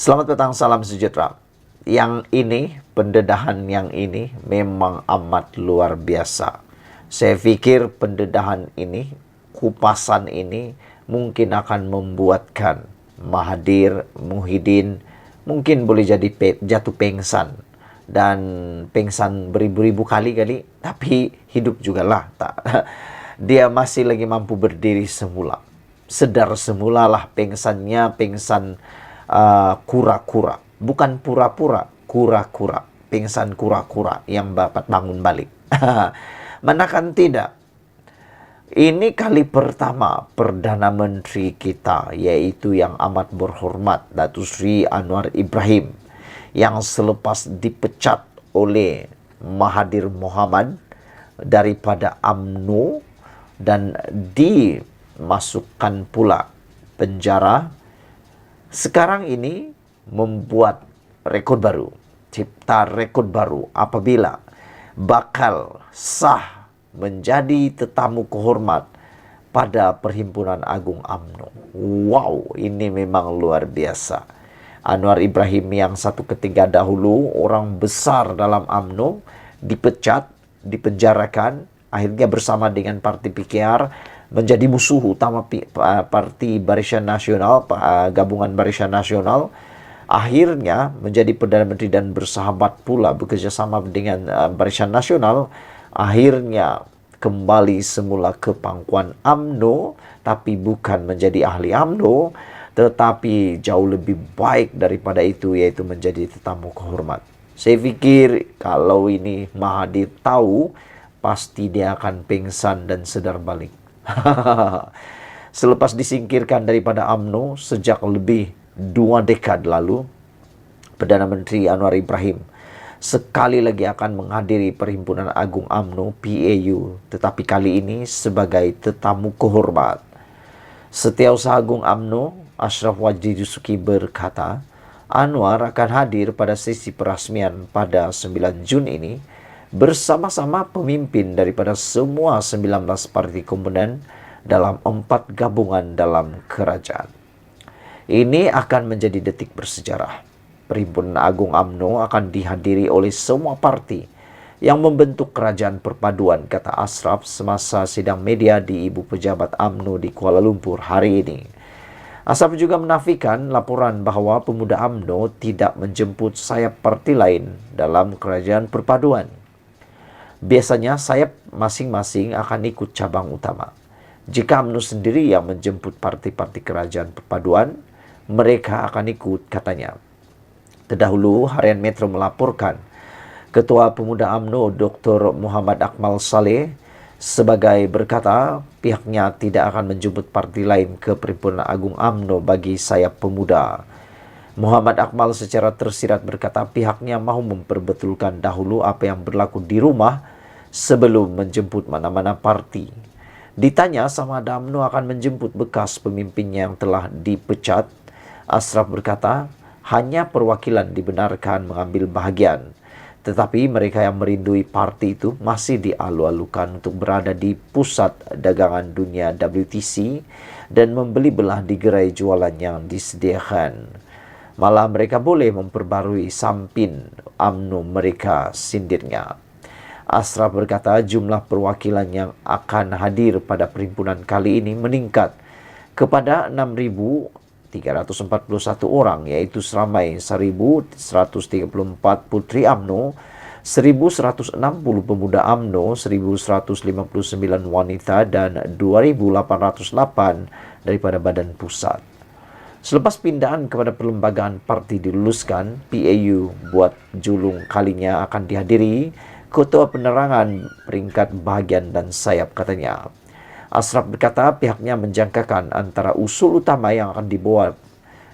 Selamat petang, salam sejahtera. Yang ini, pendedahan yang ini memang amat luar biasa. Saya pikir pendedahan ini, kupasan ini mungkin akan membuatkan Mahathir Muhyiddin mungkin boleh jadi jatuh pengsan. Dan pengsan beribu-ribu kali, tapi hidup juga lah. Dia masih lagi mampu berdiri semula. Sedar semulalah pengsannya, pengsan kura-kura, bukan pura-pura, kura-kura, pingsan kura-kura yang dapat bangun balik. Manakan tidak, ini kali pertama Perdana Menteri kita, yaitu yang amat berhormat Datuk Seri Anwar Ibrahim, yang selepas dipecat oleh Mahathir Mohamad daripada UMNO dan dimasukkan pula penjara, sekarang ini membuat rekod baru, cipta rekod baru apabila bakal sah menjadi tetamu kehormat pada Perhimpunan Agung UMNO. Wow, ini memang luar biasa. Anwar Ibrahim yang satu ketika dahulu orang besar dalam UMNO dipecat, dipenjarakan, akhirnya bersama dengan Parti PKR menjadi musuh utama Parti Barisan Nasional, gabungan Barisan Nasional, akhirnya menjadi Perdana Menteri dan bersahabat pula bekerjasama dengan Barisan Nasional, akhirnya kembali semula ke pangkuan UMNO, tapi bukan menjadi ahli UMNO, tetapi jauh lebih baik daripada itu, yaitu menjadi tetamu kehormat. Saya pikir kalau ini Mahathir tahu, pasti dia akan pingsan dan sedar balik. Selepas disingkirkan daripada UMNO sejak lebih 2 dekad lalu, Perdana Menteri Anwar Ibrahim sekali lagi akan menghadiri Perhimpunan Agung UMNO PAU, tetapi kali ini sebagai tetamu kehormat. Setiausaha Agung UMNO Ashraf Wajdi Dusuki berkata, Anwar akan hadir pada sesi perasmian pada 9 Jun ini bersama-sama pemimpin daripada semua 19 parti komponen dalam 4 gabungan dalam kerajaan. Ini akan menjadi detik bersejarah. Perhimpunan Agung UMNO akan dihadiri oleh semua parti yang membentuk kerajaan perpaduan, kata Ashraf semasa sidang media di Ibu Pejabat UMNO di Kuala Lumpur hari ini. Ashraf juga menafikan laporan bahawa pemuda UMNO tidak menjemput sayap parti lain dalam kerajaan perpaduan. Biasanya sayap masing-masing akan ikut cabang utama. Jika UMNO sendiri yang menjemput parti-parti kerajaan perpaduan, mereka akan ikut, katanya. Terdahulu, Harian Metro melaporkan Ketua Pemuda UMNO Dr. Muhammad Akmal Saleh sebagai berkata pihaknya tidak akan menjemput parti lain ke Perhimpunan Agung UMNO bagi sayap pemuda. Muhammad Akmal secara tersirat berkata pihaknya mahu memperbetulkan dahulu apa yang berlaku di rumah sebelum menjemput mana-mana parti. Ditanya sama ada UMNO akan menjemput bekas pemimpinnya yang telah dipecat, Ashraf berkata hanya perwakilan dibenarkan mengambil bahagian. Tetapi mereka yang merindui parti itu masih dialu-alukan untuk berada di pusat dagangan dunia WTC dan membeli belah di gerai jualan yang disediakan. Malah mereka boleh memperbarui sampin UMNO mereka, sindirnya. Ashraf berkata jumlah perwakilan yang akan hadir pada perhimpunan kali ini meningkat kepada 6.341 orang, yaitu seramai 1.134 putri UMNO, 1.160 pemuda UMNO, 1.159 wanita, dan 2.808 daripada badan pusat. Selepas pindahan kepada perlembagaan parti diluluskan, PAU buat julung kalinya akan dihadiri Ketua Penerangan peringkat bahagian dan sayap, katanya. Ashraf berkata pihaknya menjangkakan antara usul utama yang akan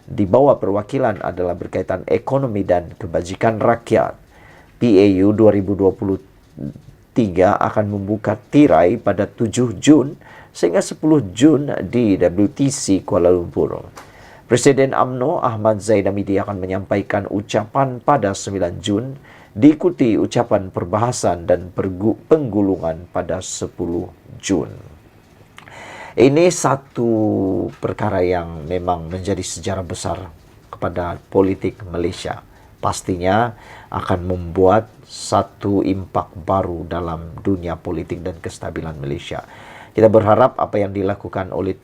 dibawa perwakilan adalah berkaitan ekonomi dan kebajikan rakyat. PAU 2023 akan membuka tirai pada 7 Jun sehingga 10 Jun di WTC Kuala Lumpur. Presiden UMNO Ahmad Zaid Hamidi akan menyampaikan ucapan pada 9 Jun, diikuti ucapan perbahasan dan penggulungan pada 10 Jun. Ini satu perkara yang memang menjadi sejarah besar kepada politik Malaysia. Pastinya akan membuat satu impak baru dalam dunia politik dan kestabilan Malaysia. Kita berharap apa yang dilakukan oleh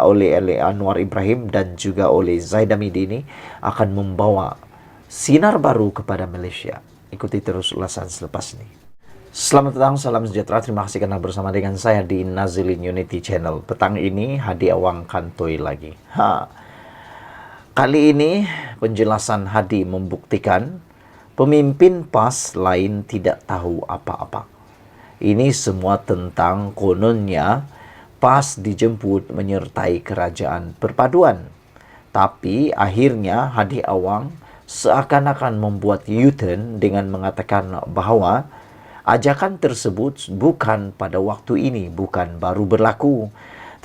oleh Anwar Ibrahim dan juga oleh Zahid Hamidi ini akan membawa sinar baru kepada Malaysia. Ikuti terus ulasan selepas ini. Selamat datang, salam sejahtera. Terima kasih karena bersama dengan saya di Nazilin Unity Channel. Petang ini Hadi Awang kantoi lagi. Kali ini penjelasan Hadi membuktikan pemimpin PAS lain tidak tahu apa-apa. Ini semua tentang kononnya PAS dijemput menyertai kerajaan perpaduan. Tapi akhirnya Hadi Awang seakan-akan membuat U-turn dengan mengatakan bahwa ajakan tersebut bukan pada waktu ini, bukan baru berlaku,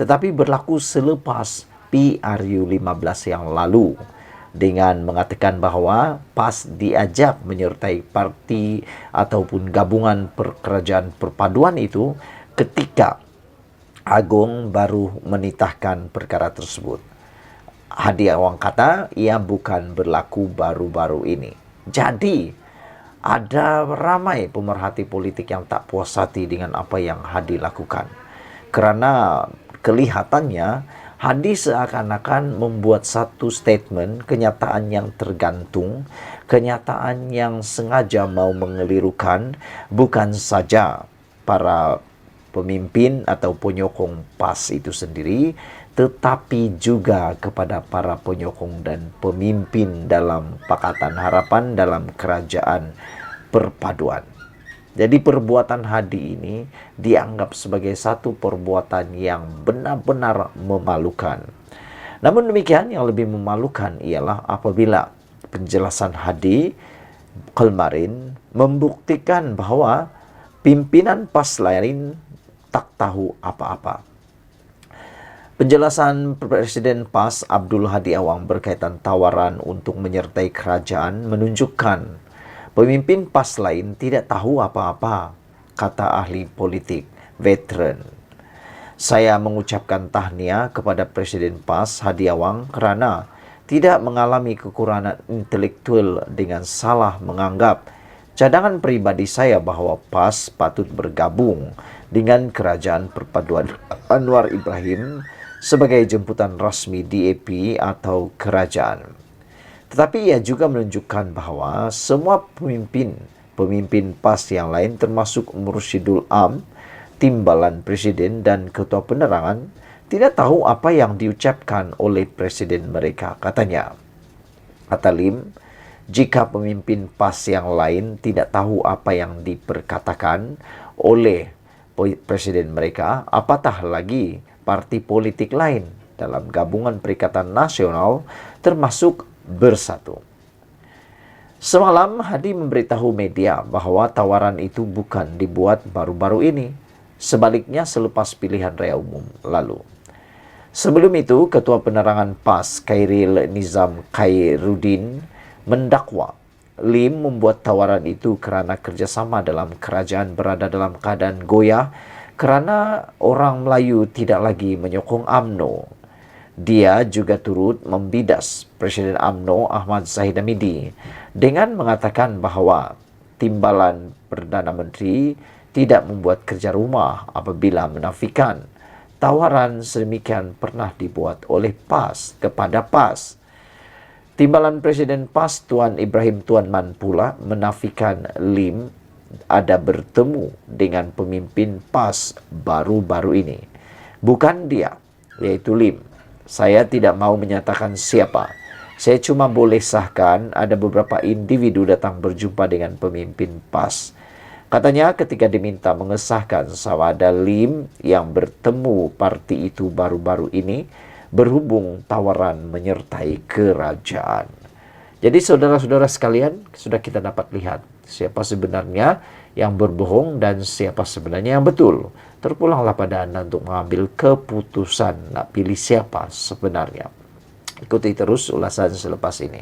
tetapi berlaku selepas PRU 15 yang lalu, dengan mengatakan bahwa PAS diajak menyertai parti ataupun gabungan kerajaan perpaduan itu ketika Agong baru menitahkan perkara tersebut. Hadi Awang kata ia bukan berlaku baru-baru ini. Jadi ada ramai pemerhati politik yang tak puas hati dengan apa yang Hadi lakukan. Kerana kelihatannya Hadi seakan-akan membuat satu statement, kenyataan yang tergantung, kenyataan yang sengaja mau mengelirukan bukan saja para pemimpin atau penyokong PAS itu sendiri, tetapi juga kepada para penyokong dan pemimpin dalam Pakatan Harapan dalam kerajaan perpaduan. Jadi perbuatan Hadi ini dianggap sebagai satu perbuatan yang benar-benar memalukan. Namun demikian, yang lebih memalukan ialah apabila penjelasan Hadi kemarin membuktikan bahwa pimpinan PAS lain tak tahu apa-apa. Penjelasan Presiden PAS Abdul Hadi Awang berkaitan tawaran untuk menyertai kerajaan menunjukkan pemimpin PAS lain tidak tahu apa-apa, kata ahli politik veteran. Saya mengucapkan tahniah kepada Presiden PAS Hadi Awang kerana tidak mengalami kekurangan intelektual dengan salah menganggap cadangan pribadi saya bahawa PAS patut bergabung dengan kerajaan perpaduan Anwar Ibrahim sebagai jemputan rasmi DAP atau kerajaan. Tetapi ia juga menunjukkan bahawa semua pemimpin PAS yang lain termasuk Mursyidul Am, Timbalan Presiden dan Ketua Penerangan tidak tahu apa yang diucapkan oleh Presiden mereka. Katanya, kata Lim, jika pemimpin PAS yang lain tidak tahu apa yang diperkatakan oleh Presiden mereka, apatah lagi parti politik lain dalam gabungan Perikatan Nasional termasuk Bersatu. Semalam Hadi memberitahu media bahawa tawaran itu bukan dibuat baru-baru ini, sebaliknya selepas pilihan raya umum lalu. Sebelum itu, Ketua Penerangan PAS Khairil Nizam Khairuddin mendakwa Lim membuat tawaran itu kerana kerjasama dalam kerajaan berada dalam keadaan goyah kerana orang Melayu tidak lagi menyokong UMNO. Dia juga turut membidas Presiden UMNO Ahmad Zahid Hamidi dengan mengatakan bahawa timbalan Perdana Menteri tidak membuat kerja rumah apabila menafikan tawaran sedemikian pernah dibuat oleh PAS kepada PAS. Timbalan Presiden PAS Tuan Ibrahim Tuan Man pula menafikan Lim ada bertemu dengan pemimpin PAS baru-baru ini. Bukan dia, yaitu Lim. Saya tidak mau menyatakan siapa. Saya cuma boleh sahkan ada beberapa individu datang berjumpa dengan pemimpin PAS. Katanya ketika diminta mengesahkan sawada Lim yang bertemu parti itu baru-baru ini berhubung tawaran menyertai kerajaan. Jadi saudara-saudara sekalian, sudah kita dapat lihat siapa sebenarnya yang berbohong dan siapa sebenarnya yang betul. Terpulanglah pada Anda untuk mengambil keputusan nak pilih siapa sebenarnya. Ikuti terus ulasan selepas ini.